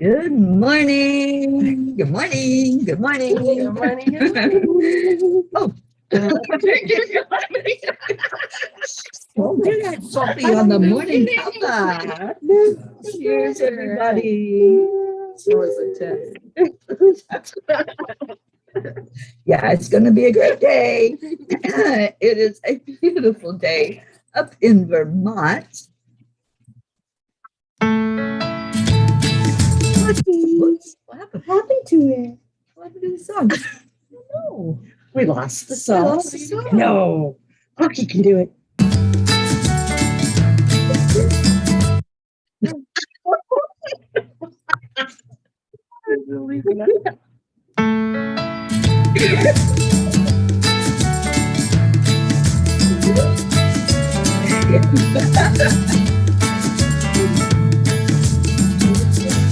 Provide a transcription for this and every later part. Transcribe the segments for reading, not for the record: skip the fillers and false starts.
Good morning. Good morning. Good morning. Good morning. Good morning. Oh. Don't do that, Sophie, on the morning cuppa. Cheers, everybody. So was a test. Yeah, it's going to be a great day. It is a beautiful day up in Vermont. Whoops, what happened to it? What happened to the song? No. We lost the song. song. No. Rocky can do it.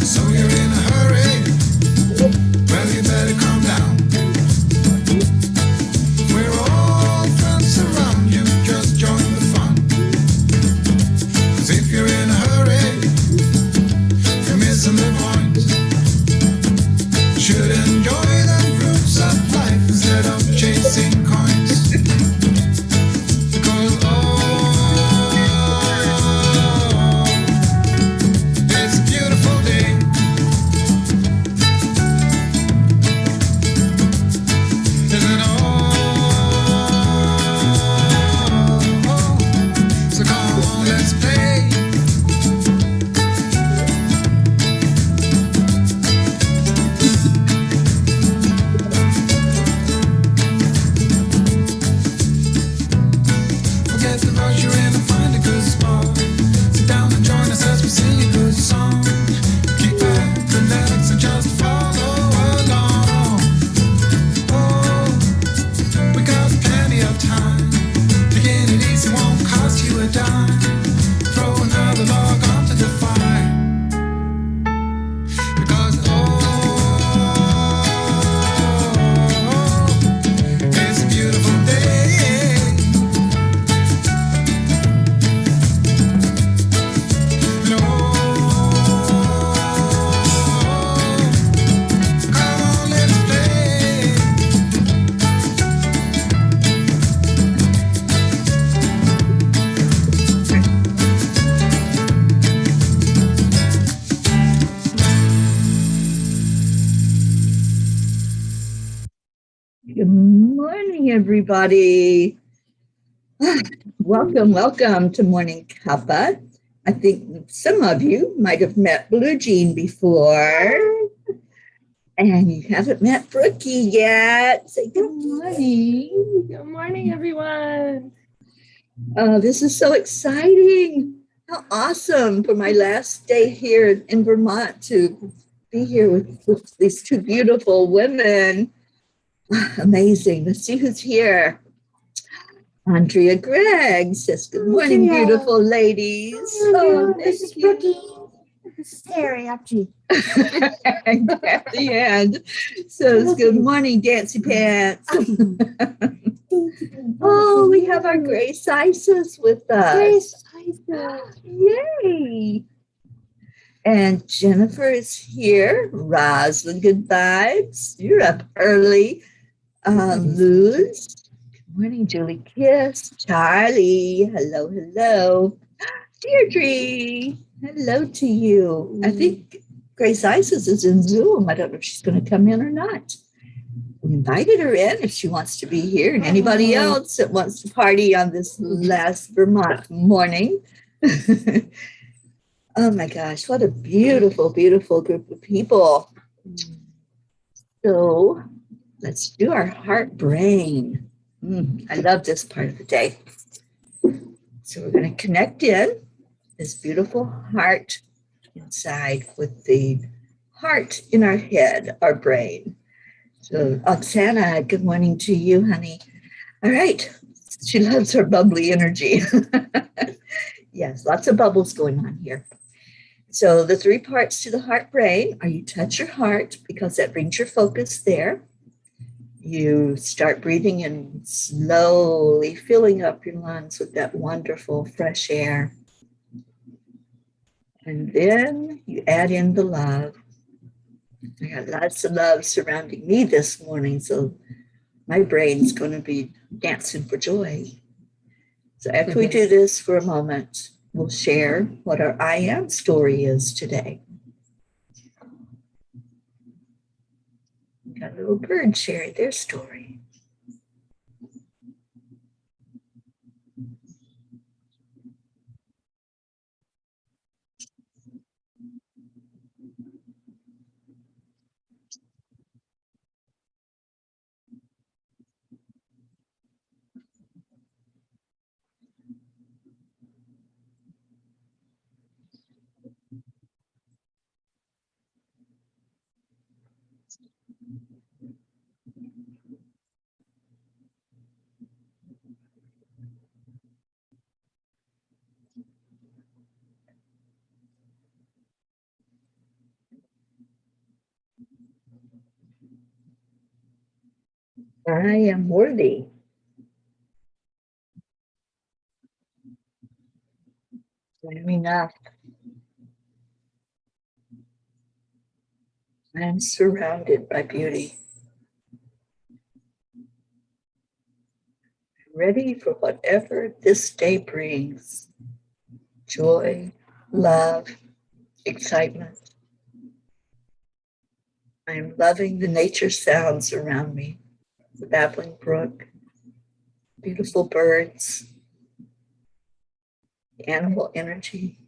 So you're in a hurry? Well, you better calm down. We're all friends around you, just join the fun. 'Cause if you're in a hurry, you're missing the point. Should enjoy the fruits of life instead of chasing coins. Because it's a beautiful day. Isn't it so come on, let's play. Forget the rush you're in and find a good spot. Sit down and join us as we sing a good song. Keep back, relax, and just follow along. Oh, we got plenty of time. Taking it easy won't cost you a dime. Throw another log onto the fire. Because it's a beautiful day. And come on, let's play. Good morning, everybody. Welcome to Morning Cuppa. I think some of you might have met Blue Jean before, and you haven't met Brookie yet. Say good morning. Good morning, everyone. This is so exciting. How awesome for my last day here in Vermont to be here with these two beautiful women. Amazing. Let's see who's here. Andrea Gregg says, good morning, beautiful ladies. Oh, This is Brookie. This is Teri Angel. And Kathy Ann says, good morning, Dancy Pants. Oh, we have our Grace Isis with us. Grace Isis. Yay. And Jennifer is here. Rosalind, good vibes. You're up early. Luz. Good morning, Julie Kiss. Charlie. Hello. Deirdre. Hello to you. I think Grace Isis is in Zoom. I don't know if she's going to come in or not. We invited her in if she wants to be here, and anybody else that wants to party on this last Vermont morning. Oh my gosh, what a beautiful, beautiful group of people. So let's do our heart brain. I love this part of the day. So we're going to connect in this beautiful heart inside with the heart in our head, our brain. So Oksana, good morning to you, honey. All right. She loves her bubbly energy. Yes, lots of bubbles going on here. So the three parts to the heart brain are you touch your heart because that brings your focus there. You start breathing in slowly, filling up your lungs with that wonderful fresh air. And then you add in the love. I got lots of love surrounding me this morning, so my brain's going to be dancing for joy. So after we do this for a moment, we'll share what our I am story is today. Got a little bird sharing their story. I am worthy. I am enough. I am surrounded by beauty. Ready for whatever this day brings. Joy, love, excitement. I am loving the nature sounds around me. The babbling brook, beautiful birds, the animal energy,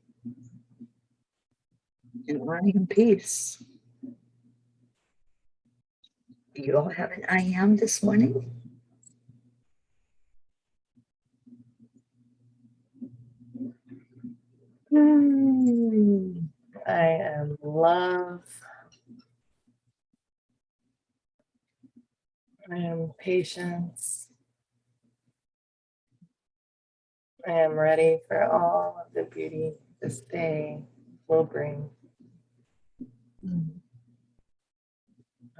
and I am peace. Do you all have an I am this morning? I am love. I am patience. I am ready for all of the beauty this day will bring.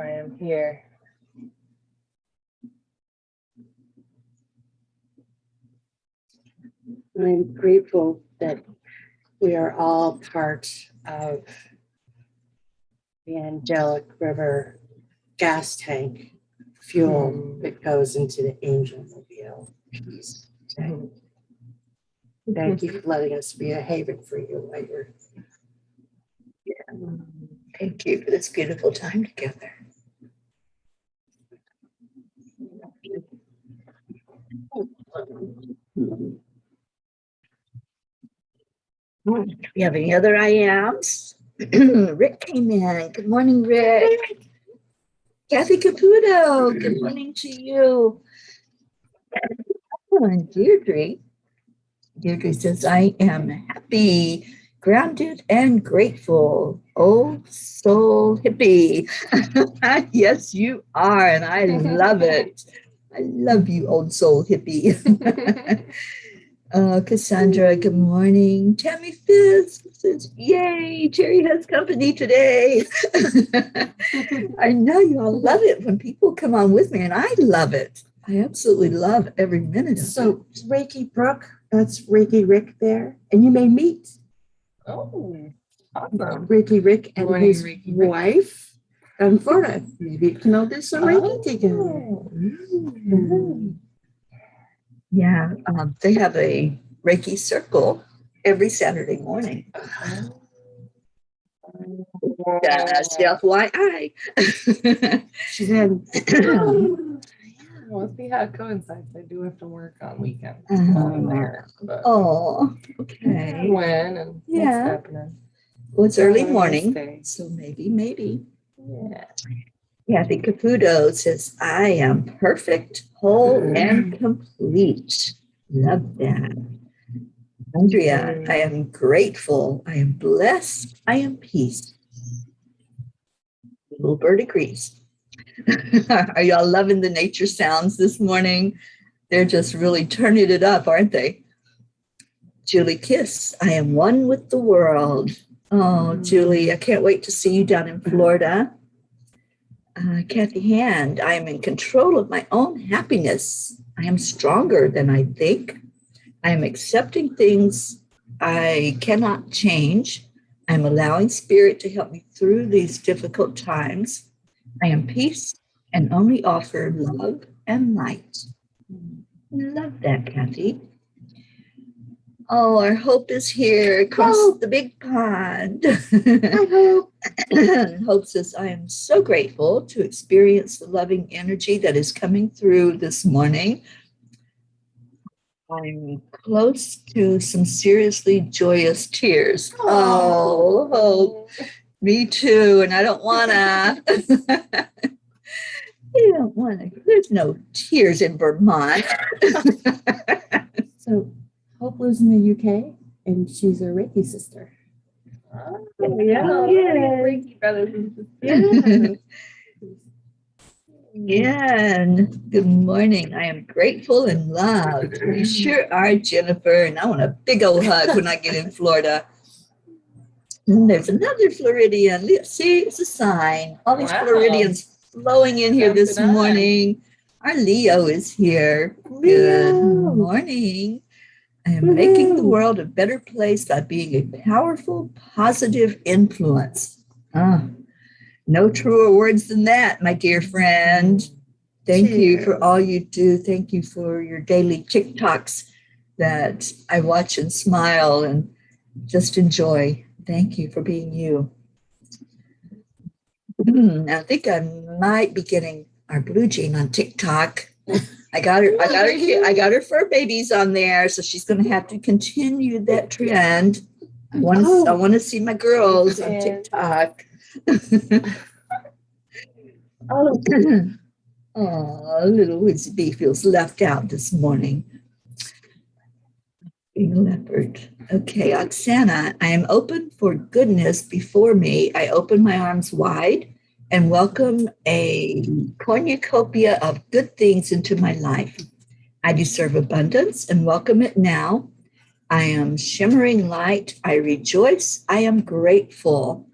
I am here. I'm grateful that we are all part of the Angelic River gas tank fuel that goes into the Angel Mobile. Thank you for letting us be a haven for you while you're Thank you for this beautiful time together. Do we have any other I ams? Rick came in. Good morning, Rick. Kathy Caputo, good morning to you. And Deirdre says, I am happy, grounded, and grateful. Old soul hippie. Yes, you are, and I love it. I love you, old soul hippie. Cassandra, good morning. Tammy Fitz says, yay, Teri has company today. I know you all love it when people come on with me, and I love it. I absolutely love every minute of it. so Reiki Brooke, that's Reiki Rick there, and you may meet Oh, awesome. Reiki Rick and Morning, his Reiki Rick. wife in Florida. Maybe you can all do some Reiki together. Oh. Yeah, they have a Reiki circle every Saturday morning. Just FYI. She's in. We'll see how it coincides. I do have to work on weekends. Uh-huh. I'm there, but Oh, okay. when and Yeah. what's happening. Well, it's early Have a nice morning, day. so maybe. Yeah. Kathy Caputo says, I am perfect, whole, and complete. Love that. Andrea, I am grateful. I am blessed. I am peace. Little bird agrees. Are y'all loving the nature sounds this morning? They're just really turning it up, aren't they? Julie Kiss, I am one with the world. Oh, Julie, I can't wait to see you down in Florida. Kathy Hand, I am in control of my own happiness. I am stronger than I think. I am accepting things I cannot change. I'm allowing Spirit to help me through these difficult times. I am peace and only offer love and light. Love that, Kathy. Oh, our Hope is here across the big pond. I hope. Hope says, I am so grateful to experience the loving energy that is coming through this morning. I'm close to some seriously joyous tears. Oh, Hope, me too. And I don't want to. You don't want to. There's no tears in Vermont. So Hope lives in the UK and she's a Reiki sister. Oh, Yeah. Reiki brothers and sisters. Again, good morning. I am grateful and loved. You sure are, Jennifer. And I want a big old hug when I get in Florida. And there's another Floridian. See, it's a sign. All these Wow. Floridians flowing in here this Jumping on. morning. Our Leo is here. Good morning. I am making the world a better place by being a powerful, positive influence. No truer words than that, my dear friend. Thank you for all you do. Thank you for your daily TikToks that I watch and smile and just enjoy. Thank you for being you. I think I might be getting our Blue Jean on TikTok. I got her fur babies on there, so she's going to have to continue that trend. I want to see my girls on TikTok. Oh, little Wizzy Bee feels left out this morning. Being a leopard. Okay, Oksana, I am open for goodness before me. I open my arms wide and welcome a cornucopia of good things into my life. I deserve abundance and welcome it now. I am shimmering light. I rejoice. I am grateful.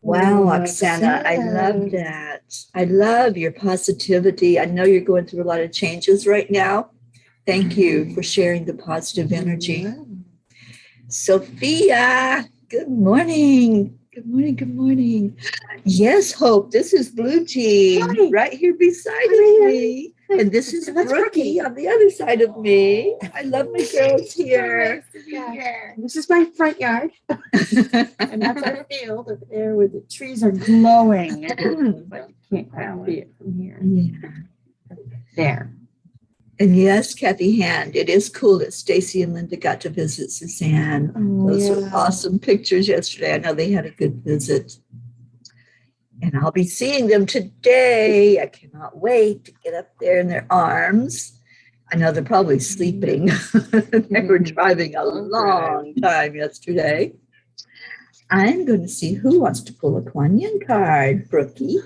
Wow, Oksana, I love that. I love your positivity. I know you're going through a lot of changes right now. Thank you for sharing the positive energy. Sophia, good morning. Good morning. Good morning. Yes, Hope, this is Blue Jean right here beside me. And this is Brookie on the other side of me. I love my girls here. This is my front yard. And that's our field up there where the trees are glowing. But you can't quite see it from here. Yeah. There. And yes, Kathy Hand, it is cool that Stacy and Linda got to visit Suzanne. Those were awesome pictures yesterday. I know they had a good visit. And I'll be seeing them today. I cannot wait to get up there in their arms. I know they're probably sleeping. They were driving a long time yesterday. I'm going to see who wants to pull a Kuan Yin card, Brookie.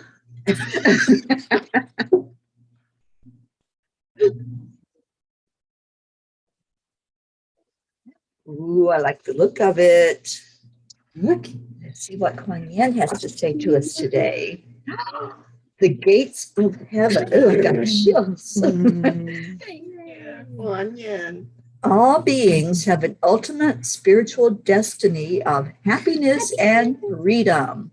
Ooh, I like the look of it. Look, let's see what Kuan Yin has to say to us today. The gates of heaven. Oh, I got chills. Kuan Yin. All beings have an ultimate spiritual destiny of happiness and freedom.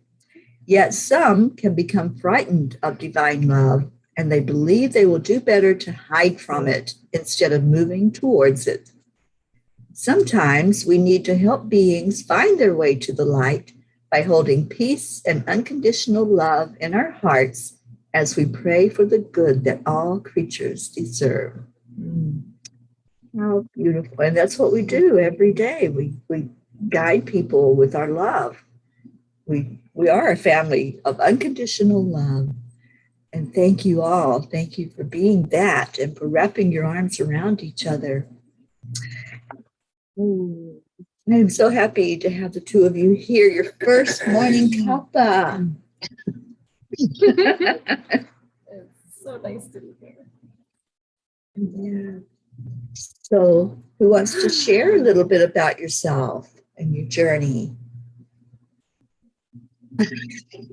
Yet some can become frightened of divine love, and they believe they will do better to hide from it instead of moving towards it. Sometimes we need to help beings find their way to the light by holding peace and unconditional love in our hearts as we pray for the good that all creatures deserve. How beautiful. And that's what we do every day. We guide people with our love. We are a family of unconditional love. And thank you all. Thank you for being that and for wrapping your arms around each other. I'm so happy to have the two of you here, your first morning Cuppa. It's so nice to be here. Yeah. So who wants to share a little bit about yourself and your journey?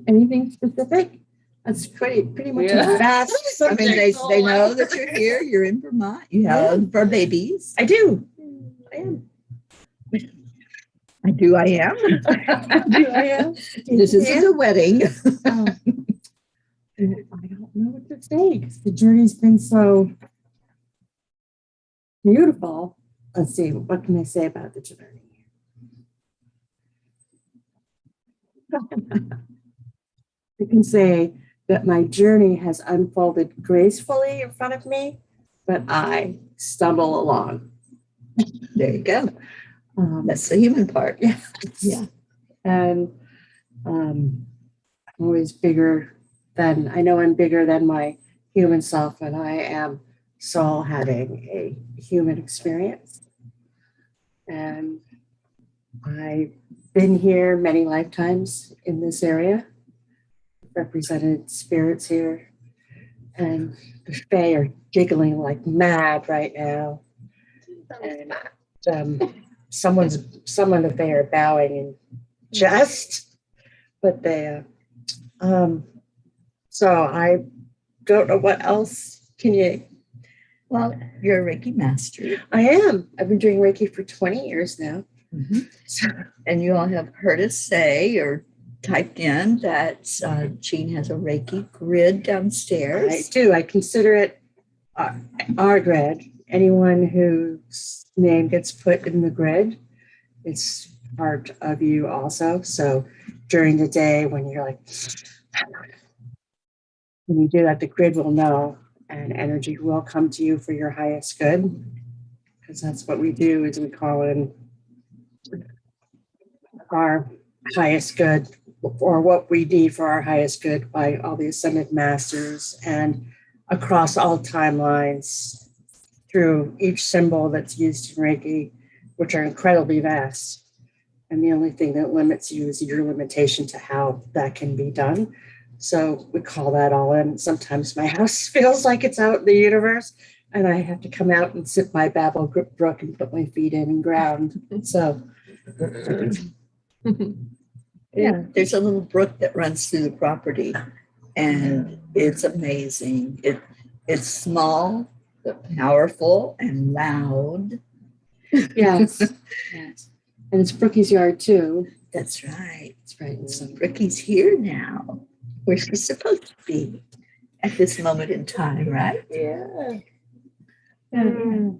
Anything specific? That's pretty much a vast I mean, subject. they know that you're here. You're in Vermont. You have fur babies. I do. I am. I do. I am. I am? This isn't a wedding. Oh. I don't know what to say because the journey's been so beautiful. Let's see, what can I say about the journey? I can say that my journey has unfolded gracefully in front of me, but I stumble along. There you go. That's the human part. Yeah. Yeah. And I'm always bigger than, I know I'm bigger than my human self, and I am soul having a human experience. And I've been here many lifetimes in this area, represented spirits here, and the Fae are giggling like mad right now. And some of the Fae are bowing in jest, but they so I don't know what else can you. Well, you're a Reiki master. I am. I've been doing Reiki for 20 years now. So, and you all have heard us say or typed in that Jean has a Reiki grid downstairs. I do. I consider it our grid. Anyone whose name gets put in the grid, it's part of you also. So during the day when you're like, when you do that, the grid will know and energy will come to you for your highest good. Because that's what we do is we call in our highest good or what we need for our highest good by all the ascended masters and across all timelines through each symbol that's used in Reiki, which are incredibly vast. And the only thing that limits you is your limitation to how that can be done. So we call that all in. Sometimes my house feels like it's out in the universe and I have to come out and sit by Babel Brook and put my feet in and ground. So Yeah, there's a little brook that runs through the property, and it's amazing. It's small, but powerful and loud. yes. Yes. And it's Brookie's yard too. That's right. That's right. So Ricky's here now, where she's supposed to be at this moment in time, right? Yeah. So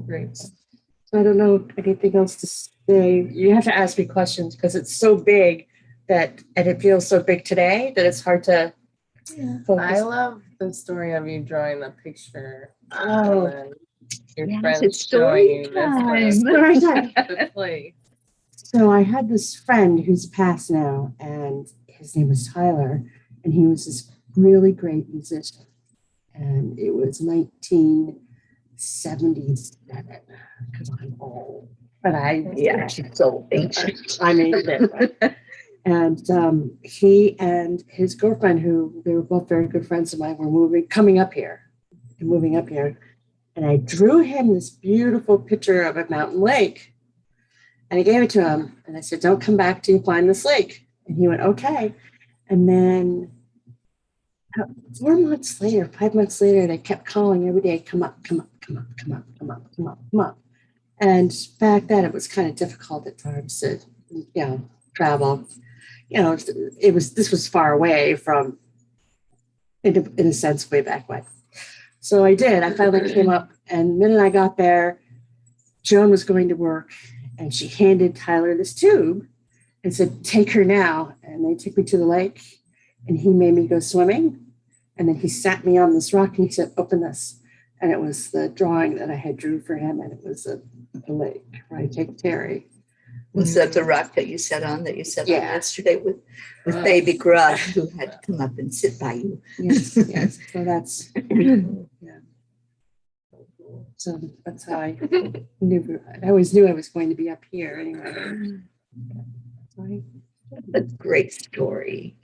great. So I don't know anything else to say. You have to ask me questions because it's so big that, and it feels so big today that it's hard to focus. I love the story of you drawing the picture. Oh. And then your Yes, friends it's showing story you time. this Story time. the place. So I had this friend who's passed now, and his name was Tyler, and he was this really great musician. And it was 1977, because I'm old. But She's so ancient. I mean, and he and his girlfriend, who they were both very good friends of mine, were moving up here. And I drew him this beautiful picture of a mountain lake. And I gave it to him. And I said, don't come back till you find this lake. And he went, okay. And then 4 months later, 5 months later, they kept calling every day, come up. And back then it was kind of difficult at times to, travel. This was far away from, in a sense, way back when. So I did. I finally came up, and the minute I got there, Joan was going to work, and she handed Tyler this tube and said, take her now. And they took me to the lake, and he made me go swimming. And then he sat me on this rock, and he said, open this. And it was the drawing that I had drew for him, and it was the lake where I take Teri. Was that the rock that you sat on Yeah. yesterday with baby Gruff, who had to come up and sit by you? Yes. So that's, So that's how I always knew I was going to be up here anyway. That's a great story.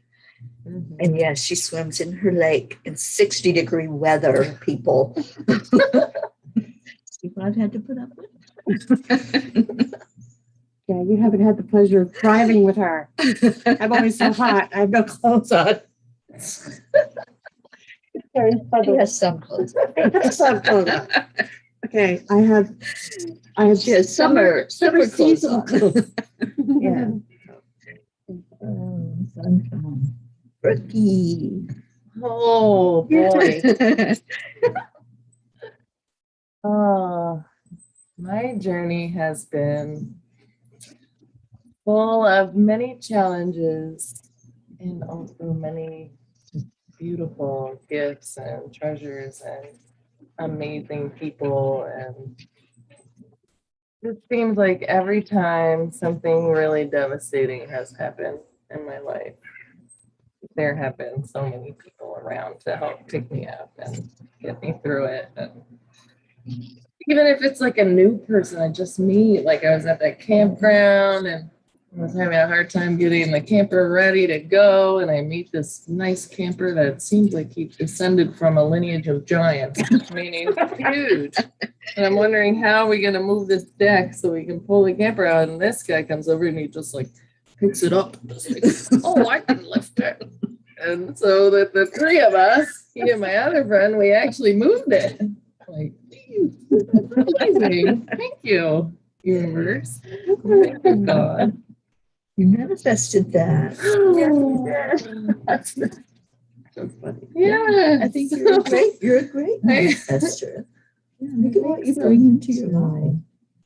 And yes, she swims in her lake in 60-degree weather, people. See what I've had to put up with? Yeah, you haven't had the pleasure of driving with her. I'm always so hot. I have no clothes on. Very She has some clothes. Some clothes on. Okay, I have She has summer clothes seasonal on. clothes. Yeah. Sunshine. Brookie. Oh boy. Oh, my journey has been full of many challenges and also many beautiful gifts and treasures and amazing people. And it seems like every time something really devastating has happened in my life, there have been so many people around to help pick me up and get me through it. And even if it's like a new person I just meet, like I was at that campground and I was having a hard time getting the camper ready to go, and I meet this nice camper that seems like he descended from a lineage of giants, meaning huge. And I'm wondering, how are we going to move this deck so we can pull the camper out? And this guy comes over and he just like picks it up. Just like, oh, I can lift it. And so that the three of us, he and my other friend, we actually moved it. Like, geez, that's amazing. Thank you, universe. Thank you, God. You manifested that. That's So funny. Yeah. I think you're a great manifester. Yeah, look at what you bring into your life.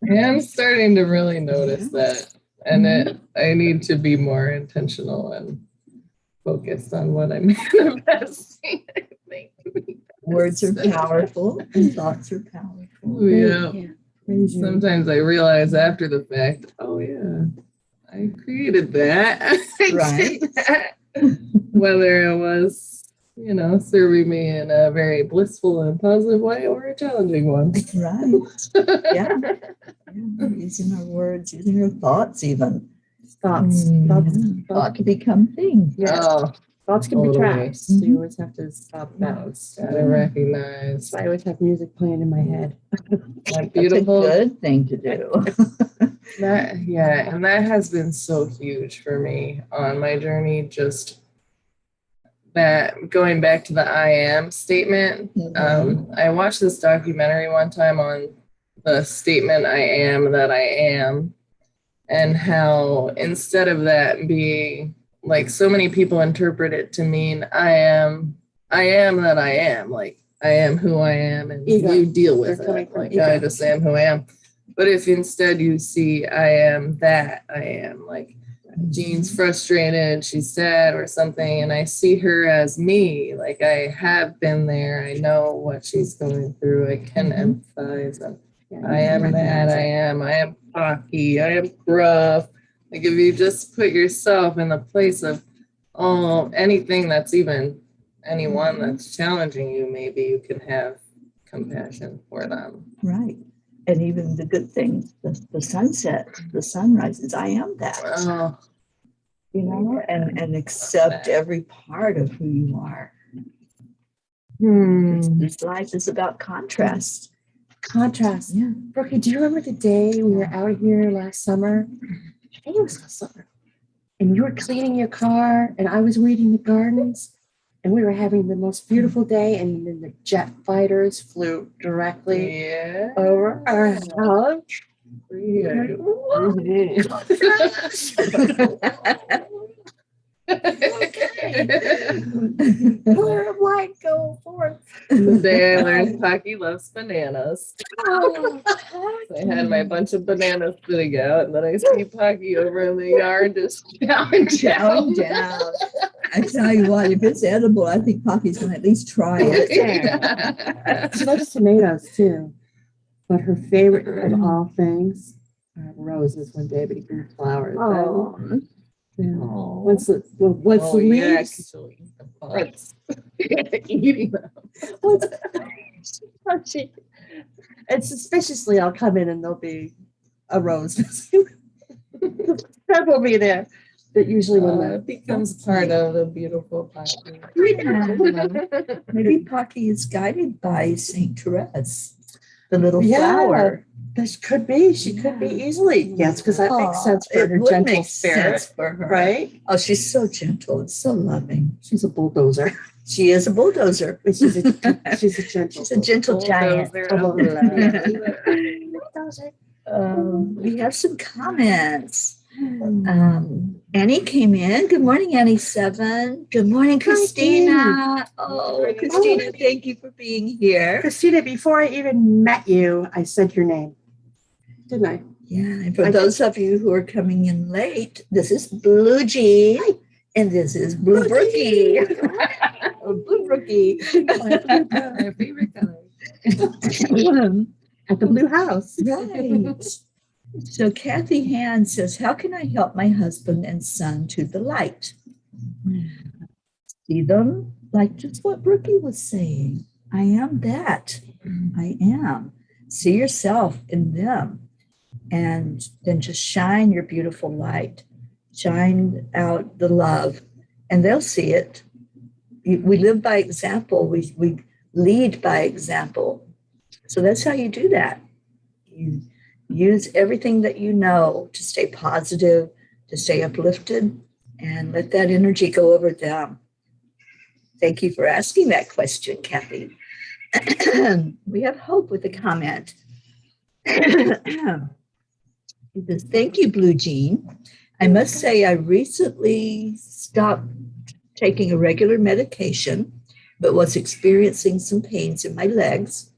Yeah, I'm starting to really notice that. And I need to be more intentional and focused on what I'm manifesting. I think. Words are powerful and thoughts are powerful. Yeah. Praise you. Sometimes I realize after the fact, oh yeah, I created that. I Right. did that. Whether it was, serving me in a very blissful and positive way or a challenging one. Right. Yeah. Using our words, using our thoughts even. Thoughts. Thought to become things. Yeah. Oh, Thoughts can be totally. traps. So you always have to stop that. gotta recognize So I always have music playing in my head. that That's a beautiful. good thing to do. And that has been so huge for me on my journey. Just that going back to the I am statement. I watched this documentary one time on the statement I am that I am, and how instead of that being like, so many people interpret it to mean I am that I am, like I am who I am, and Ego. you deal with They're coming it. from Like ego. I just am who I am. But if instead you see I am that I am, like Jean's frustrated, she's sad or something, and I see her as me, like I have been there, I know what she's going through, I can empathize. I am that, I am cocky, I am gruff. Like if you just put yourself in the place of anything that's even anyone that's challenging you, maybe you can have compassion for them. Right. And even the good things, the sunset, the sunrises, I am that. Oh, And accept every part of who you are. hmm. This life is about contrast. Contrast. Yeah. Brookie, do you remember the day we were out here last summer? I think it was last summer. And you were cleaning your car and I was weeding the gardens. And we were having the most beautiful day, and then the jet fighters flew directly Yeah. over our house. Color of light go forth. The day I learned Pocky loves bananas. Oh, I had my bunch of bananas sitting out, and then I see Pocky over in the yard just chowing down. I tell you what, if it's edible, I think Pocky's going to at least try it. she loves tomatoes too. But her favorite of all things are roses one day, but he grew flowers. Oh, Yeah. Oh. Once the Yeah, leaves, 'cause she'll eat the buds. Eating them. and suspiciously, I'll come in and there'll be a rose. That will be there. But usually when It becomes part of the beautiful Pocky. maybe Pocky is guided by Saint Therese, the little Yeah. flower. this could be, she could be easily. Yes, because that makes sense for It her would gentle make spirit, sense for her. right? Oh, she's so gentle and so loving. She's a bulldozer. She is a bulldozer. But she's a gentle. She's a gentle giant. We have some comments. Annie came in. Good morning, Annie7. Good morning, Christina. Oh, Christina, thank you for being here. Christina, before I even met you, I said your name, didn't I? Yeah, and for those of you who are coming in late, this is Blue Jean, and this is Blue Brookie. Blue Brookie. My favorite color. At the Blue House. Right. So Kathy Hand says, how can I help my husband and son to the light? See them like just what Brookie was saying. I am that. I am. See yourself in them. And then just shine your beautiful light. Shine out the love. And they'll see it. We live by example. We lead by example. So that's how you do that. You use everything that you know to stay positive, to stay uplifted, and let that energy go over them. Thank you for asking that question, Kathy. We have Hope with a comment. Thank you, Blue Jean. I must say I recently stopped taking a regular medication, but was experiencing some pains in my legs.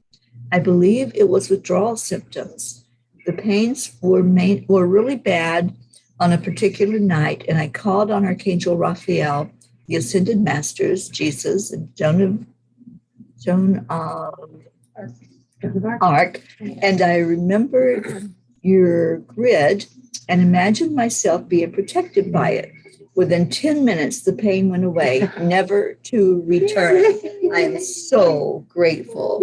I believe it was withdrawal symptoms. The pains were really bad on a particular night, and I called on Archangel Raphael, the Ascended Masters, Jesus, and Joan of Arc, and I remembered your grid and imagined myself being protected by it. Within 10 minutes, the pain went away, never to return. I am so grateful.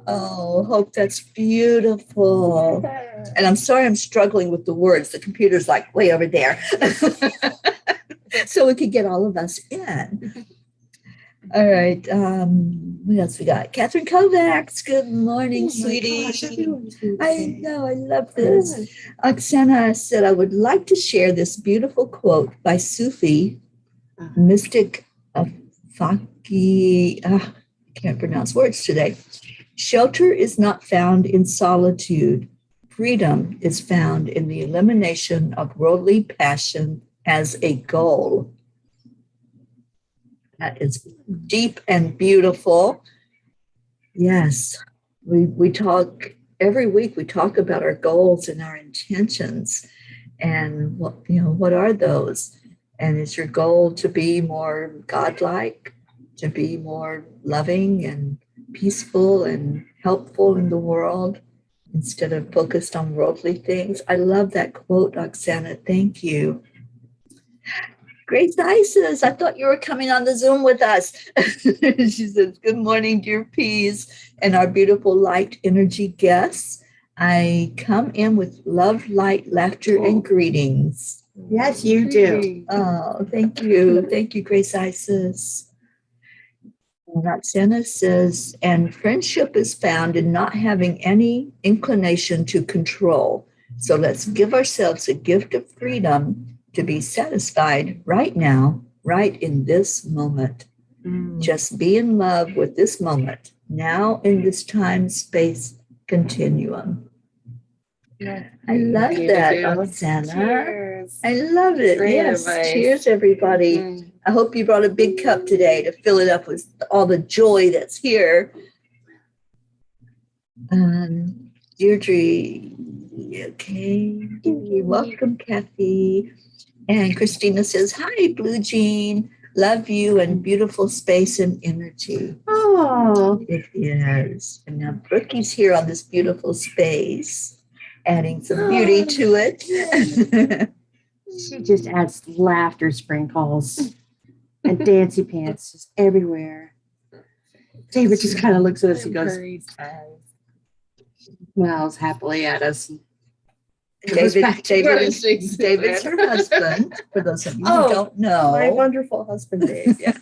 Oh, Hope, that's beautiful. And I'm sorry I'm struggling with the words. The computer's like way over there. So we could get all of us in. All right. What else we got? Catherine Kovacs. Good morning, sweetie. I know. I love this. Oksana said, I would like to share this beautiful quote by Sufi mystic Faki. I can't pronounce words today. Shelter is not found in solitude. Freedom is found in the elimination of worldly passion as a goal. That is deep and beautiful. Yes, we talk every week. We talk about our goals and our intentions, and what are those? And is your goal to be more godlike, to be more loving and peaceful and helpful in the world instead of focused on worldly things? I love that quote, Oksana. Thank you. Grace Isis, I thought you were coming on the Zoom with us. She says, good morning, dear Peas, and our beautiful light energy guests. I come in with love, light, laughter, and greetings. Yes, you do. Oh, thank you. Thank you, Grace Isis. And Roxana says, and friendship is found in not having any inclination to control. So let's give ourselves a gift of freedom to be satisfied right now, right in this moment. Just be in love with this moment, now in this time, space continuum. Yeah. I love that, Oksana. Cheers. I love it. Great advice. Cheers, everybody. I hope you brought a big cup today to fill it up with all the joy that's here. Deirdre, okay. You're welcome, Kathy. And Christina says, hi, Blue Jean. Love you and beautiful space and energy. Oh, it is. And now Brookie's here on this beautiful space, adding some beauty to it. She just adds laughter sprinkles and dancy pants just everywhere. David just kind of looks at us and goes, smiles happily at us. David's her husband, for those of you who don't know. My wonderful husband, Dave. Yeah.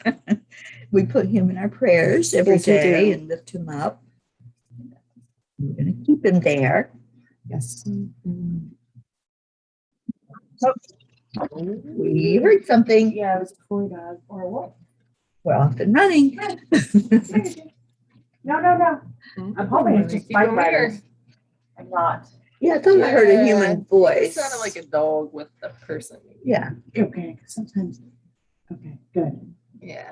We put him in our prayers every day and lift him up. We're going to keep him there. Yes. We heard something. Yeah, it was a koi dog or what? We're off and running. No. I'm hoping it's just bike riders. I'm not. Yeah, I thought I heard a human It voice. sounded like a dog with a person. Yeah, Okay, sometimes. Okay, good. Yeah.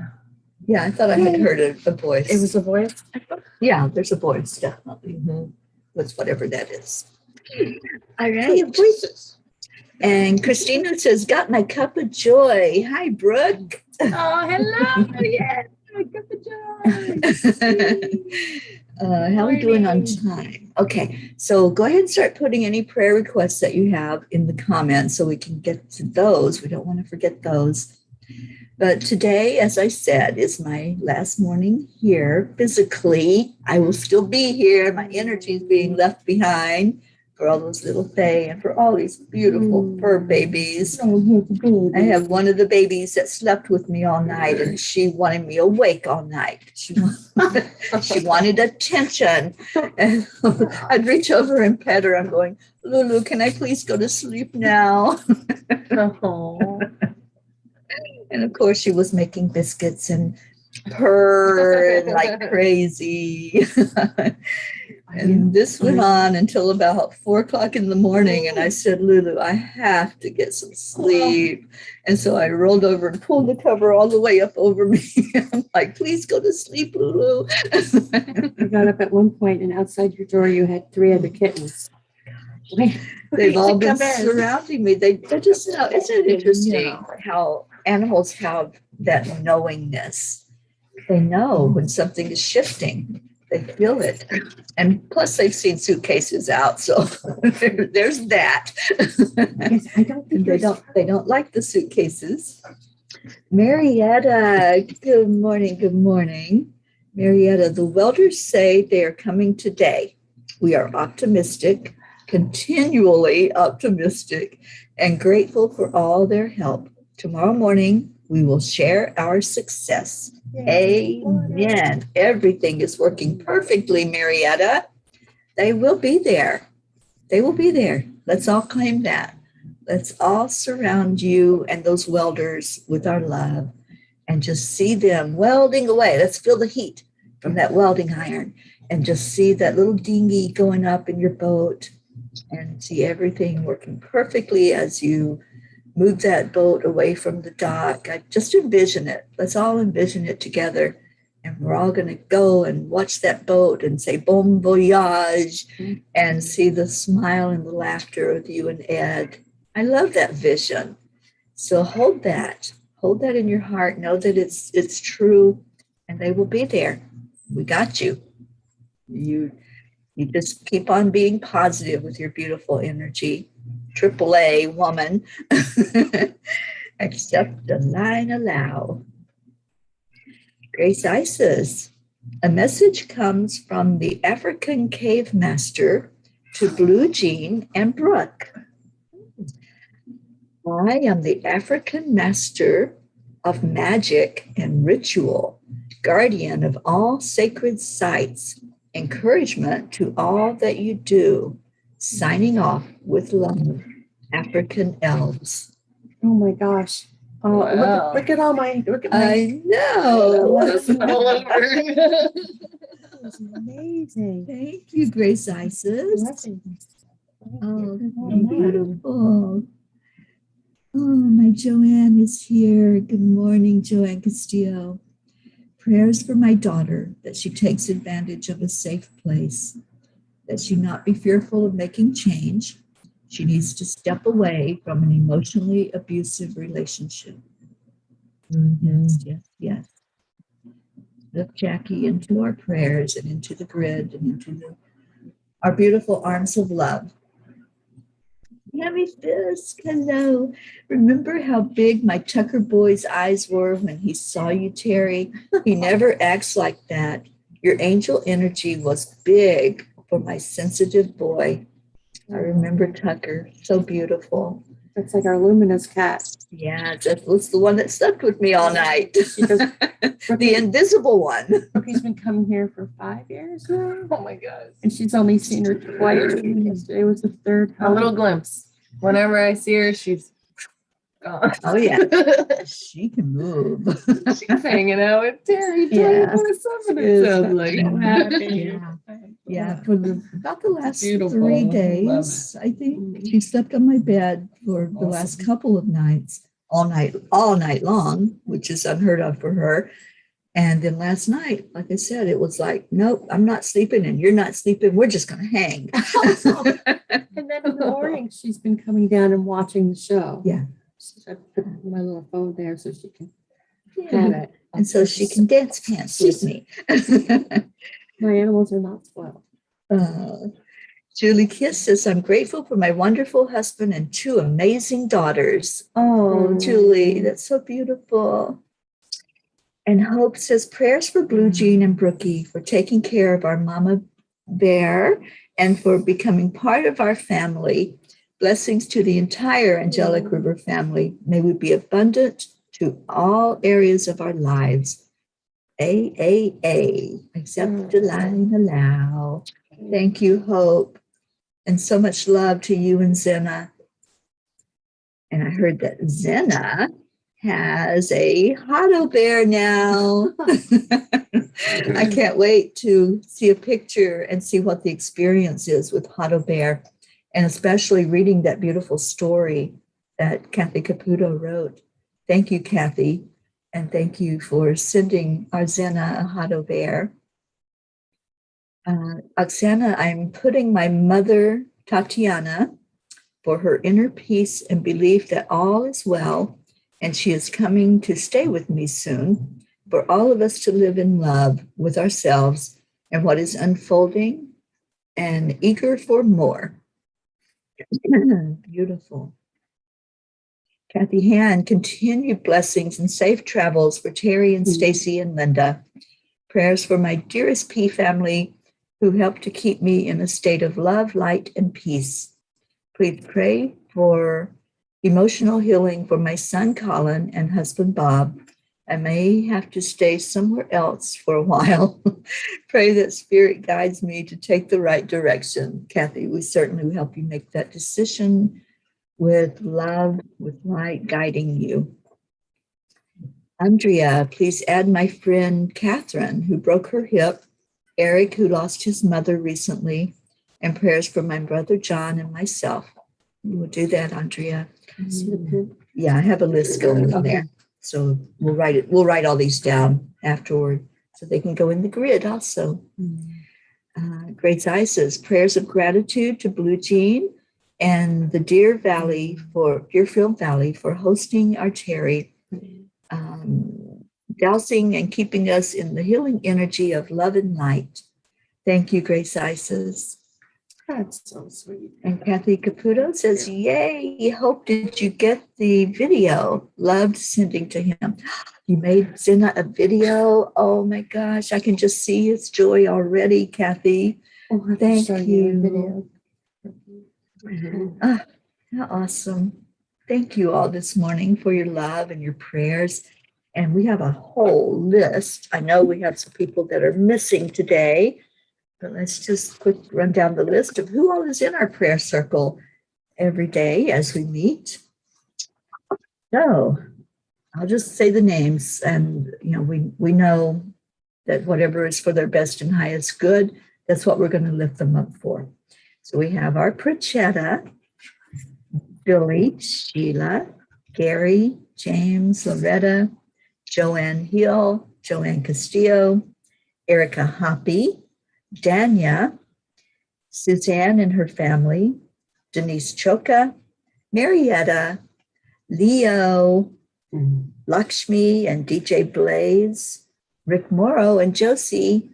yeah, I thought I had heard a voice. It was a voice. Yeah, there's a voice, definitely. With whatever that is. All Hey, right. voices. And Christina says, got my cup of joy. Hi, Brooke. Oh, hello. Yeah. Cup of joy. How are we doing on time? Okay, so go ahead and start putting any prayer requests that you have in the comments so we can get to those. We don't want to forget those. But today, as I said, is my last morning here physically. I will still be here. My energy is being left behind for all those little Fae and for all these beautiful fur babies. I have one of the babies that slept with me all night and she wanted me awake all night. She wanted attention. And I'd reach over and pet her. I'm going, Lulu, can I please go to sleep now? Oh. And of course, she was making biscuits and purring like crazy. And this went on until about 4 o'clock in the morning. And I said, Lulu, I have to get some sleep. And so I rolled over and pulled the cover all the way up over me. I'm like, please go to sleep, Lulu. I got up at one point and outside your door you had 3 other kittens. They've all been surrounding me. They're just, isn't it interesting how animals have that knowingness? They know when something is shifting. They feel it. And plus they've seen suitcases out. So there's that. Yes, I don't think They don't like the suitcases. Marietta, good morning. Good morning. Marietta, the welders say they are coming today. We are optimistic, continually optimistic, and grateful for all their help. Tomorrow morning, we will share our success. Amen. Everything is working perfectly, Marietta. They will be there. They will be there. Let's all claim that. Let's all surround you and those welders with our love and just see them welding away. Let's feel the heat from that welding iron and just see that little dinghy going up in your boat and see everything working perfectly as you move that boat away from the dock. I just envision it. Let's all envision it together. And we're all going to go and watch that boat and say bon voyage and see the smile and the laughter of you and Ed. I love that vision. So hold that. Hold that in your heart. Know that it's true and they will be there. We got you. You just keep on being positive with your beautiful energy. AAA woman. Accept the line allow. Grace Isis. A message comes from the African cave master to Blue Jean and Brooke. I am the African master of magic and ritual, guardian of all sacred sites, encouragement to all that you do. Signing off with love, African elves. Oh my gosh. Oh, Wow. look at my. I know. That's all over. That was amazing. Thank you, Grace Isis. Blessings. Oh, beautiful. Oh, my Joanne is here. Good morning, Joanne Castillo. Prayers for my daughter that she takes advantage of a safe place, that she not be fearful of making change. She needs to step away from an emotionally abusive relationship. Yes. Lift Jackie into our prayers and into the grid and into our beautiful arms of love. Yummy Fisk, hello. Remember how big my Tucker boy's eyes were when he saw you, Teri? He never acts like that. Your angel energy was big for my sensitive boy. I remember Tucker, so beautiful. That's like our luminous cat. Yeah, that was the one that slept with me all night. Because The invisible one. Brooke's been coming here for 5 years now. Oh my God. And she's only seen her twice. Yesterday was the third A little time. glimpse. Whenever I see her, she's gone. Oh, yeah. She can move. She's hanging out with Teri Yeah. 24/7, it sounds like. So happy. Yeah, for about the last Beautiful. 3 Love days, I think she slept on my bed for the last couple of nights, all night long, which is unheard of for her. And then last night, like I said, it was like, nope, I'm not sleeping and you're not sleeping. We're just going to hang. And then in the morning, she's been coming down and watching the show. Yeah. So I put my little phone there so she can have it. And so she can dance pants with me. My animals are not spoiled. Julie Kiss says, I'm grateful for my wonderful husband and 2 amazing daughters. Oh, Julie, that's so beautiful. And Hope says, prayers for Blue Jean and Brookie for taking care of our mama bear and for becoming part of our family. Blessings to the entire Angelic River family. May we be abundant to all areas of our lives. A. Accept, align, allow. Thank you, Hope. And so much love to you and Zena. And I heard that Zena has a Hotto bear now. I can't wait to see a picture and see what the experience is with Hotto bear, and especially reading that beautiful story that Kathy Caputo wrote. Thank you, Kathy, and thank you for sending our Zena a Hotto bear. Oksana, I'm putting my mother, Tatiana, for her inner peace and belief that all is well, and she is coming to stay with me soon, for all of us to live in love with ourselves and what is unfolding, and eager for more. Beautiful. Kathy Han, continued blessings and safe travels for Teri and Stacy and Linda. Prayers for my dearest P family who help to keep me in a state of love, light, and peace. Please pray for emotional healing for my son Colin and husband Bob. I may have to stay somewhere else for a while. Pray that Spirit guides me to take the right direction. Kathy, we certainly will help you make that decision with love, with light guiding you. Andrea, please add my friend Catherine, who broke her hip, Eric, who lost his mother recently, and prayers for my brother John and myself. We will do that, Andrea. Yeah, I have a list going on there. So we'll write all these down afterward so they can go in the grid also. Grace I says, prayers of gratitude to Blue Jean and the Deerfield Valley for hosting our Teri, dousing and keeping us in the healing energy of love and light. Thank you, Grace Isis. That's so sweet. And Kathy Caputo says, yay, Hope, did you get the video? Loved sending to him. You made Zena a video? Oh my gosh, I can just see his joy already, Kathy. Thank you. How awesome. Thank you all this morning for your love and your prayers. And we have a whole list. I know we have some people that are missing today, but let's just quick run down the list of who all is in our prayer circle every day as we meet. So I'll just say the names, and we know that whatever is for their best and highest good, that's what we're going to lift them up for. So we have our Pranchetta, Billy, Sheila, Gary, James, Loretta, Joanne Hill, Joanne Castillo, Erica Hoppy, Dania, Suzanne and her family, Denise Choka, Marietta, Leo, Lakshmi and DJ Blaze, Rick Morrow and Josie,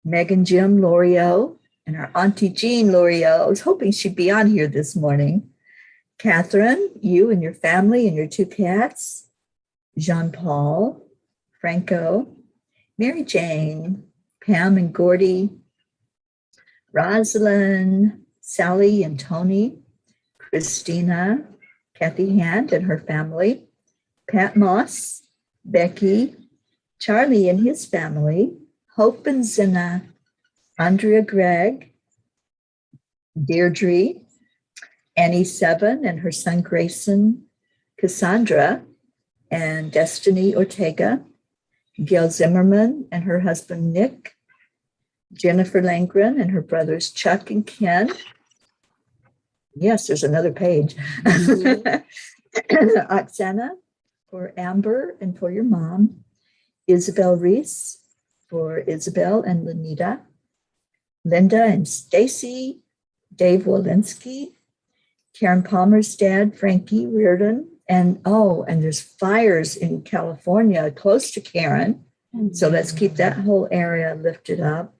Megan Jim Lorio, and our Auntie Jean Lorio. I was hoping she'd be on here this morning. Catherine, you and your family and your 2 cats, Jean-Paul, Franco, Mary Jane, Pam and Gordy, Rosalind, Sally and Tony, Christina, Kathy Hand and her family, Pat Moss, Becky, Charlie and his family, Hope and Zena, Andrea Gregg, Deirdre, Annie Seven and her son Grayson, Cassandra and Destiny Ortega, Gail Zimmerman and her husband Nick, Jennifer Langren and her brothers Chuck and Ken. Yes, there's another page. Oksana for Amber and for your mom. Isabel Reese for Isabel and Lenita. Linda and Stacy, Dave Walensky, Karen Palmer's dad, Frankie Reardon. And there's fires in California close to Karen. So let's keep that whole area lifted up.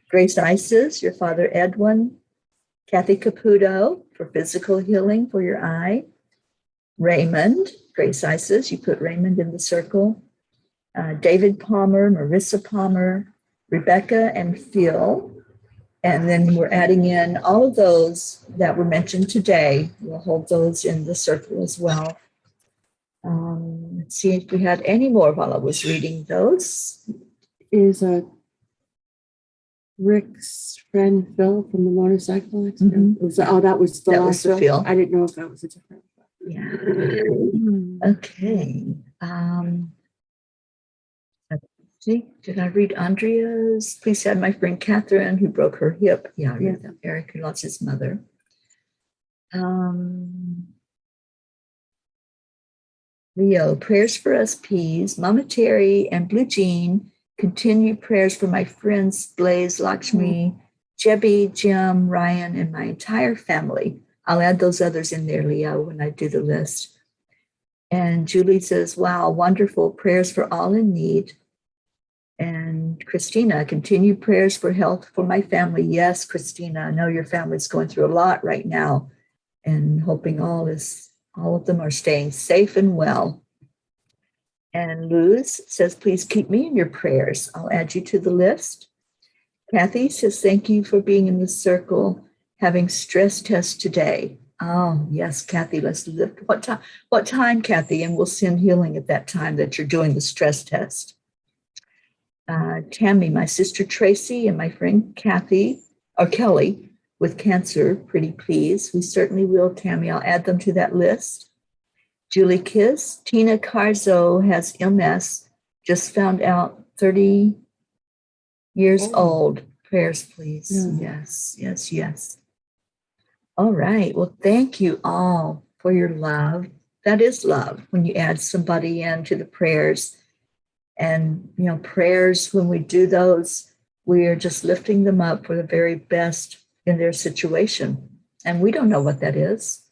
Grace Isis, your father Edwin. Kathy Caputo for physical healing for your eye. Raymond, Grace Isis, you put Raymond in the circle. David Palmer, Marissa Palmer, Rebecca and Phil. And then we're adding in all of those that were mentioned today. We'll hold those in the circle as well. Let's see if we had any more while I was reading those. Is Rick's friend Phil from the motorcycle accident? That was the That last was the Phil. I didn't know if that was a different. Yeah. Okay. Let's see. Did I read Andrea's? Please add my friend Catherine, who broke her hip. Yeah, I read that. Eric, who lost his mother. Leo, prayers for us, peas. Mama Terry and Blue Jean. Continue prayers for my friends Blaze, Lakshmi, Jebby, Jim, Ryan, and my entire family. I'll add those others in there, Leo, when I do the list. And Julie says, wow, wonderful prayers for all in need. And Christina, continue prayers for health for my family. Yes, Christina, I know your family's going through a lot right now, and hoping all of them are staying safe and well. And Luz says, please keep me in your prayers. I'll add you to the list. Kathy says, thank you for being in the circle, having stress tests today. Oh, yes, Kathy, let's lift. What time, Kathy? And we'll send healing at that time that you're doing the stress test. Tammy, my sister Tracy, and my friend Kelly with cancer, pretty please. We certainly will, Tammy. I'll add them to that list. Julie Kiss, Tina Carzo has MS, just found out 30 years old. Prayers, please. Yes. All right. Well, thank you all for your love. That is love when you add somebody into the prayers. And, prayers, when we do those, we are just lifting them up for the very best in their situation. And we don't know what that is.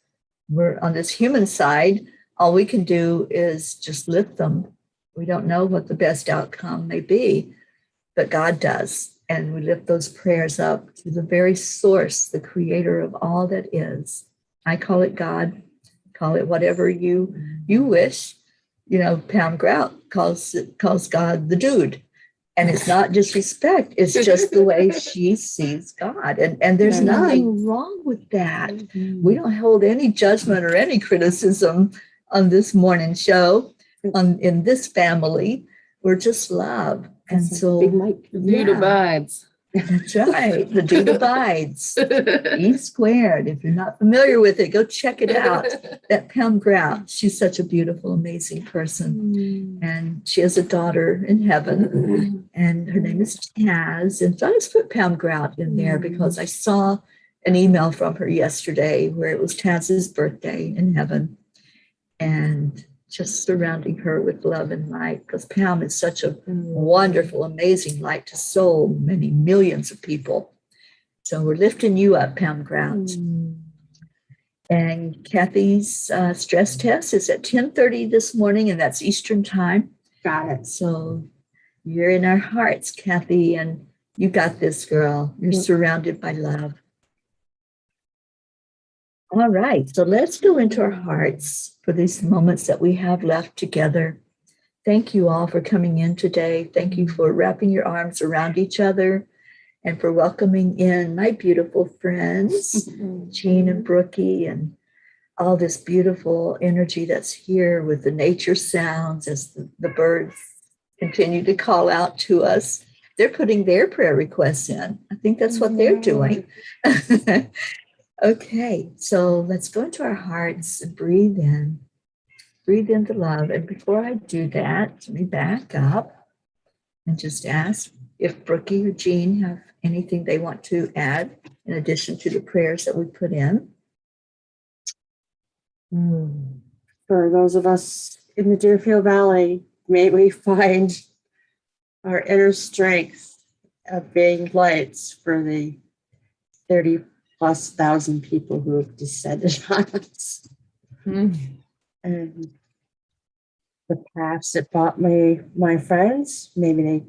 We're on this human side. All we can do is just lift them. We don't know what the best outcome may be, but God does. And we lift those prayers up to the very source, the creator of all that is. I call it God, call it whatever you wish. Pam Grout calls God the dude. And it's not disrespect. It's just the way she sees God. And there's nothing wrong with that. We don't hold any judgment or any criticism on this morning show, in this family. We're just love. And so Big Mike. The dude abides. That's right. The dude abides. E squared. If you're not familiar with it, go check it out. That Pam Grout, she's such a beautiful, amazing person. And she has a daughter in heaven, and her name is Taz. And so I just put Pam Grout in there because I saw an email from her yesterday where it was Taz's birthday in heaven. And just surrounding her with love and light, because Pam is such a wonderful, amazing light to so many millions of people. So we're lifting you up, Pam Grout. And Kathy's stress test is at 10:30 this morning, and that's Eastern time. Got it. So you're in our hearts, Kathy, and you got this, girl. You're surrounded by love. All right, so let's go into our hearts for these moments that we have left together. Thank you all for coming in today. Thank you for wrapping your arms around each other and for welcoming in my beautiful friends, Jean and Brookie, and all this beautiful energy that's here with the nature sounds as the birds continue to call out to us. They're putting their prayer requests in. I think that's what they're doing. Okay, so let's go into our hearts and breathe in. breathe in the love. And before I do that, let me back up and just ask if Brookie or Jean have anything they want to add in addition to the prayers that we put in. For those of us in the Deerfield Valley, may we find our inner strength of being lights for the 30,000+ people who have descended on us. And the paths that brought me my friends, maybe they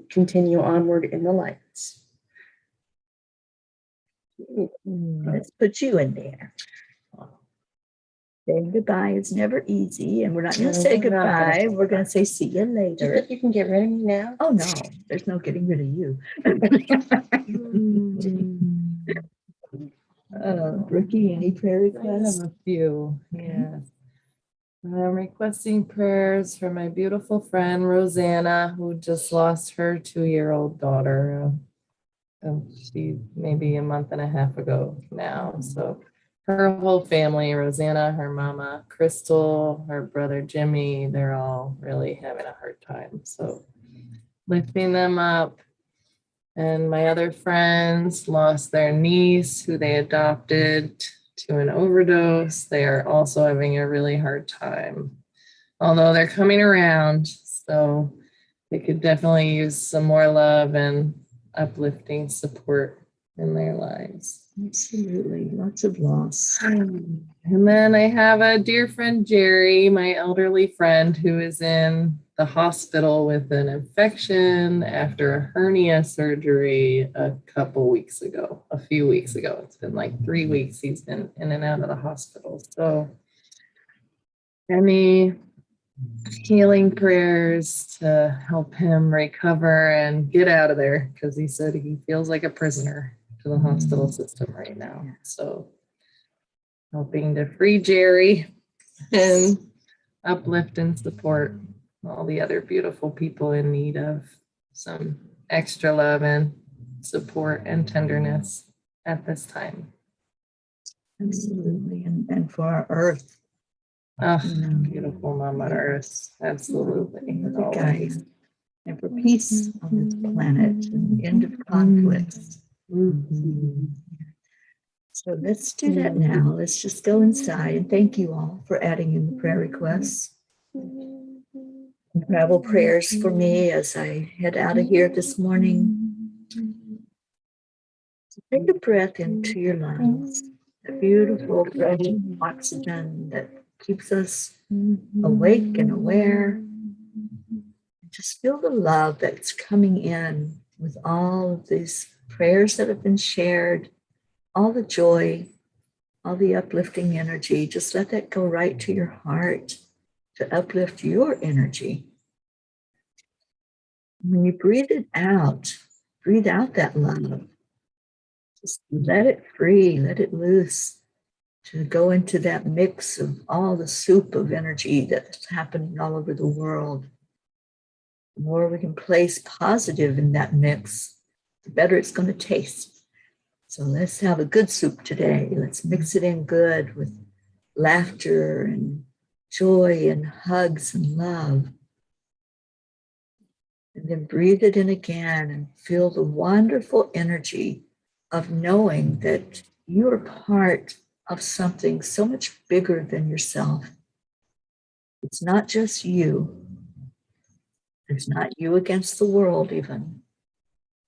continue onward in the lights. Let's put you in there. Saying goodbye is never easy, and we're not going to say We're not gonna goodbye. say We're going goodbye. to say see you Do you later. think you can get rid of me now? Oh no, there's no getting rid of you. Brookie, any prayer I have requests? a few, yes. I'm requesting prayers for my beautiful friend Rosanna, who just lost her 2-year-old daughter. She maybe a month and a half ago now. So her whole family, Rosanna, her mama, Crystal, her brother Jimmy, they're all really having a hard time. So lifting them up. And my other friends lost their niece who they adopted to an overdose. They are also having a really hard time, although they're coming around. So they could definitely use some more love and uplifting support in their lives. Absolutely, lots of loss. And then I have a dear friend, Jerry, my elderly friend, who is in the hospital with an infection after a hernia surgery a few weeks ago. It's been like 3 weeks he's been in and out of the hospital. So any healing prayers to help him recover and get out of there, because he said he feels like a prisoner to the hospital system right now. So helping to free Jerry and uplift and support all the other beautiful people in need of some extra love and support and tenderness at this time. Absolutely, and for our earth. Oh, beautiful Mama Earth. Absolutely. Mother Gaia, and for peace on this planet and the end of conflicts. So let's do that now. Let's just go inside, and thank you all for adding in the prayer requests. And travel prayers for me as I head out of here this morning. So take a breath into your lungs, the beautiful fresh oxygen that keeps us awake and aware. Just feel the love that's coming in with all of these prayers that have been shared, all the joy, all the uplifting energy. Just let that go right to your heart to uplift your energy. When you breathe out that love. Just let it free, let it loose to go into that mix of all the soup of energy that's happening all over the world. The more we can place positive in that mix, the better it's going to taste. So let's have a good soup today. Let's mix it in good with laughter and joy and hugs and love. And then breathe it in again and feel the wonderful energy of knowing that you are part of something so much bigger than yourself. It's not just you. It's not you against the world even.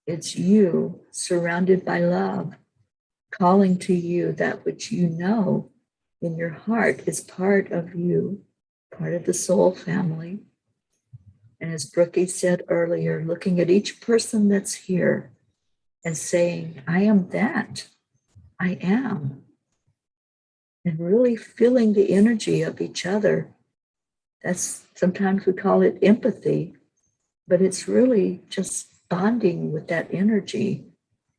It's you surrounded by love, calling to you that which you know in your heart is part of you, part of the soul family. And as Brookie said earlier, looking at each person that's here and saying, I am that. I am. And really feeling the energy of each other. That's sometimes we call it empathy, but it's really just bonding with that energy,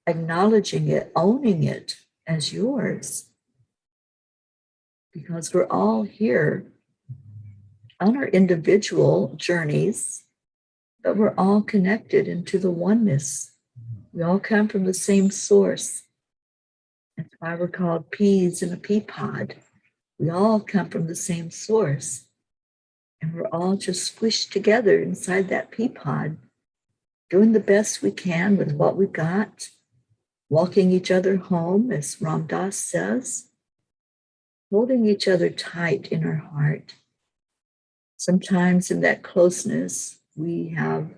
acknowledging it, owning it as yours. Because we're all here on our individual journeys, but we're all connected into the oneness. We all come from the same source. That's why we're called peas in a pea pod. We all come from the same source. And we're all just squished together inside that pea pod, doing the best we can with what we got, walking each other home, as Ram Dass says, holding each other tight in our heart. Sometimes in that closeness, we have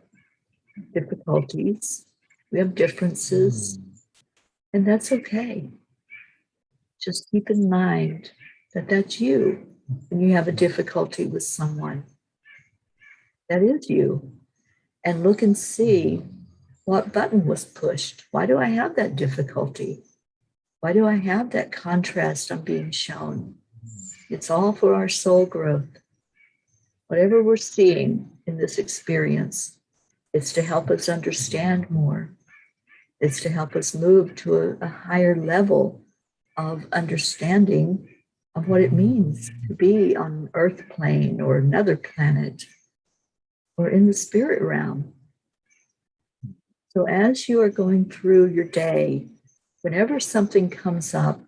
difficulties, we have differences, and that's okay. Just keep in mind that that's you when you have a difficulty with someone. That is you. And look and see what button was pushed. Why do I have that difficulty? Why do I have that contrast I'm being shown? It's all for our soul growth. Whatever we're seeing in this experience, it's to help us understand more. It's to help us move to a higher level of understanding of what it means to be on an earth plane or another planet or in the spirit realm. So as you are going through your day, whenever something comes up,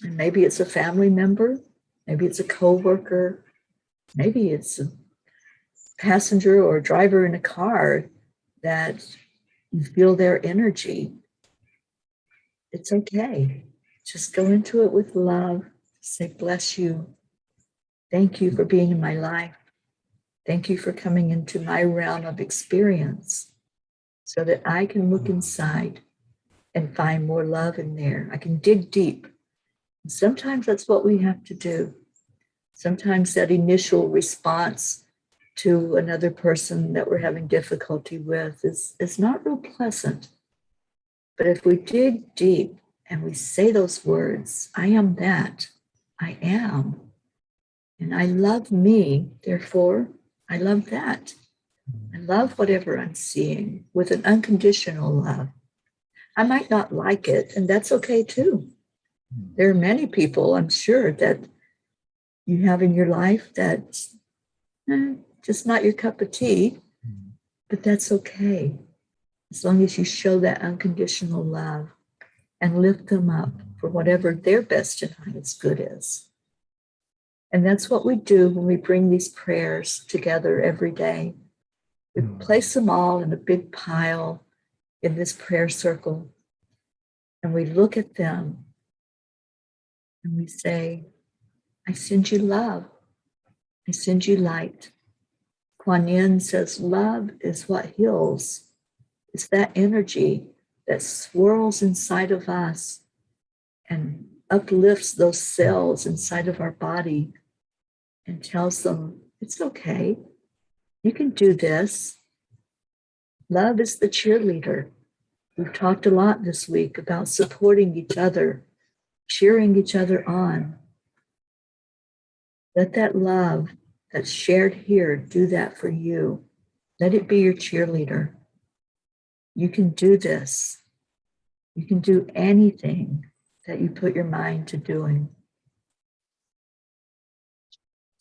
and maybe it's a family member, maybe it's a coworker, maybe it's a passenger or driver in a car that you feel their energy, it's okay. Just go into it with love. Say, bless you. Thank you for being in my life. Thank you for coming into my realm of experience so that I can look inside and find more love in there. I can dig deep. And sometimes that's what we have to do. Sometimes that initial response to another person that we're having difficulty with is not real pleasant. But if we dig deep and we say those words, I am that, I am, and I love me, therefore I love that. I love whatever I'm seeing with an unconditional love. I might not like it, and that's okay too. There are many people, I'm sure, that you have in your life that's just not your cup of tea, but that's okay. As long as you show that unconditional love and lift them up for whatever their best and highest good is. And that's what we do when we bring these prayers together every day. We place them all in a big pile in this prayer circle, and we look at them and we say, I send you love. I send you light. Kuan Yin says, love is what heals. It's that energy that swirls inside of us and uplifts those cells inside of our body and tells them, it's okay. You can do this. Love is the cheerleader. We've talked a lot this week about supporting each other, cheering each other on. Let that love that's shared here do that for you. Let it be your cheerleader. You can do this. You can do anything that you put your mind to doing.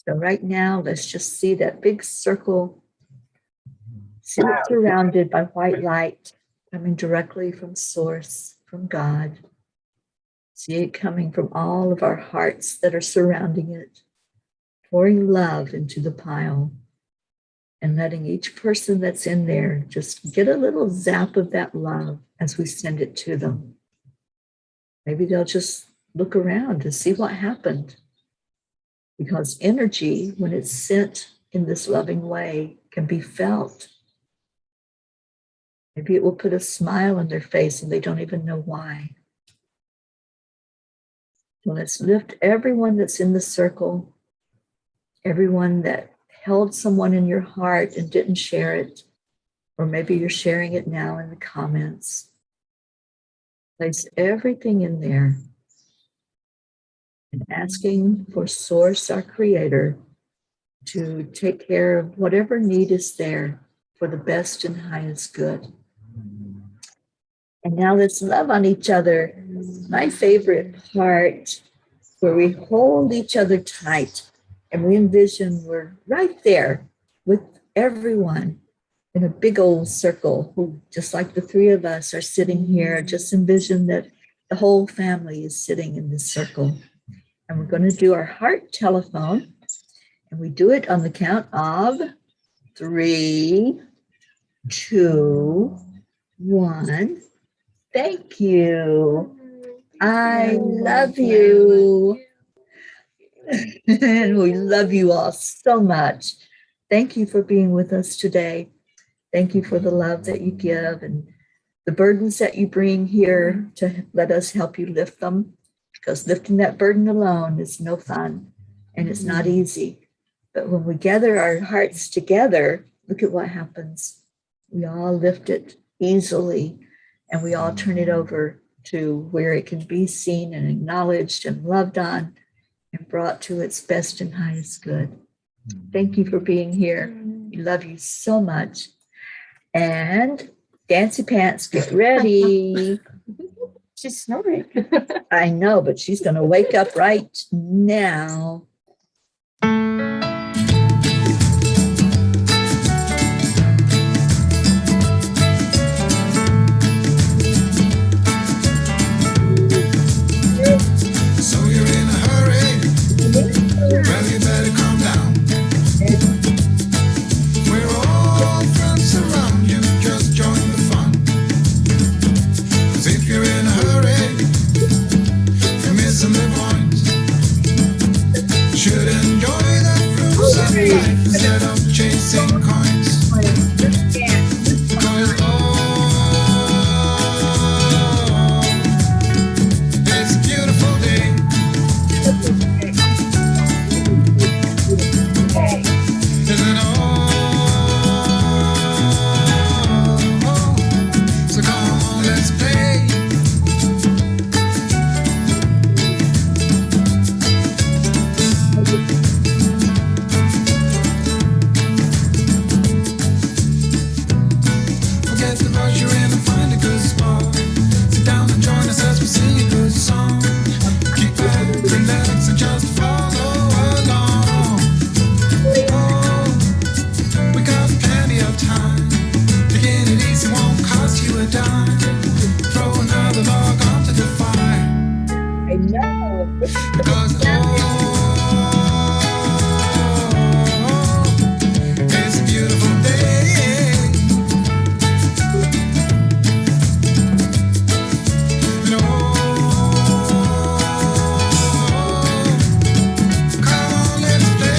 So right now, let's just see that big circle, see it surrounded by white light coming directly from Source, from God. See it coming from all of our hearts that are surrounding it, pouring love into the pile and letting each person that's in there just get a little zap of that love as we send it to them. Maybe they'll just look around and see what happened. Because energy, when it's sent in this loving way, can be felt. Maybe it will put a smile on their face and they don't even know why. So let's lift everyone that's in the circle, everyone that held someone in your heart and didn't share it, or maybe you're sharing it now in the comments. Place everything in there and asking for Source, our Creator, to take care of whatever need is there for the best and highest good. And now let's love on each other. My favorite part, where we hold each other tight and we envision we're right there with everyone in a big old circle, who, just like the three of us are sitting here. Just envision that the whole family is sitting in this circle. And we're going to do our heart telephone. And we do it on the count of 3, 2, 1. Thank you. I love you. And we love you all so much. Thank you for being with us today. Thank you for the love that you give and the burdens that you bring here to let us help you lift them. Because lifting that burden alone is no fun and it's not easy. But when we gather our hearts together, look at what happens. We all lift it easily and we all turn it over to where it can be seen and acknowledged and loved on and brought to its best and highest good. Thank you for being here. We love you so much. And Dancy Pants, get ready. She's snoring. I know, but she's going to wake up right now. So you're in a hurry? Well, you better calm down. We're all friends around you, just join the fun. 'Cause if you're in a hurry, you're missing the point. Should enjoy the fruits of life instead of chasing coins. 'Cause it's a beautiful day. Isn't it all? So come on, let's play. Forget the rush, you're in and find a good spot. Sit down and join us as we sing a good song. Keep back, relax, and just follow along. Oh, we got plenty of time. Taking it easy won't cost you a dime. Throw another log onto the fire. I know. Because it's a beautiful day. And come on, let's play.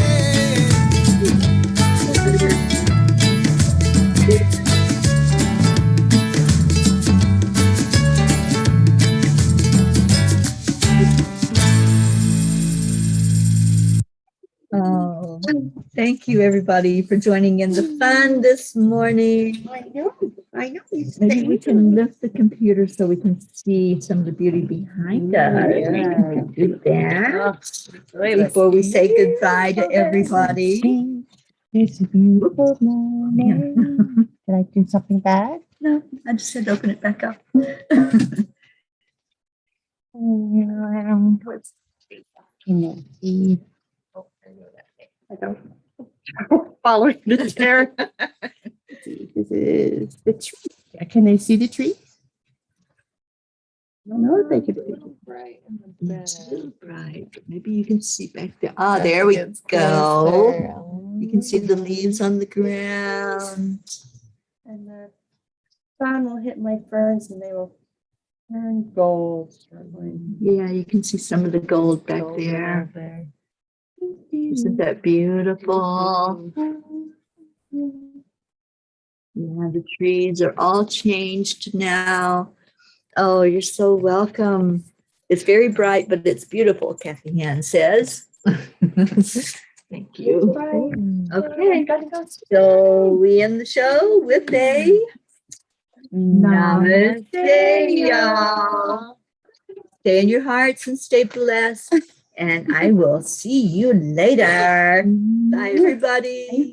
Oh, thank you, everybody, for joining in the fun this morning. I know. Maybe we can lift the computer so we can see some of the beauty behind us. We can do that before we say goodbye to everybody. It's a beautiful morning. Did I do something bad? No, I just said open it back up. Can you see? I don't follow the chair. This is the tree. Can they see the tree? I don't know if they can see. Right in the It's a bed. little bright, but maybe you can see back there. Ah, there we go. You can see the leaves on the ground. And the sun will hit my ferns and they will turn gold. Yeah, you can see some of the gold back there. Isn't that beautiful? Yeah, the trees are all changed now. Oh, you're so welcome. It's very bright, but it's beautiful, Kathy Ann says. Thank you. Okay, so we end the show with a namaste, y'all. Stay in your hearts and stay blessed. And I will see you later. Bye, everybody.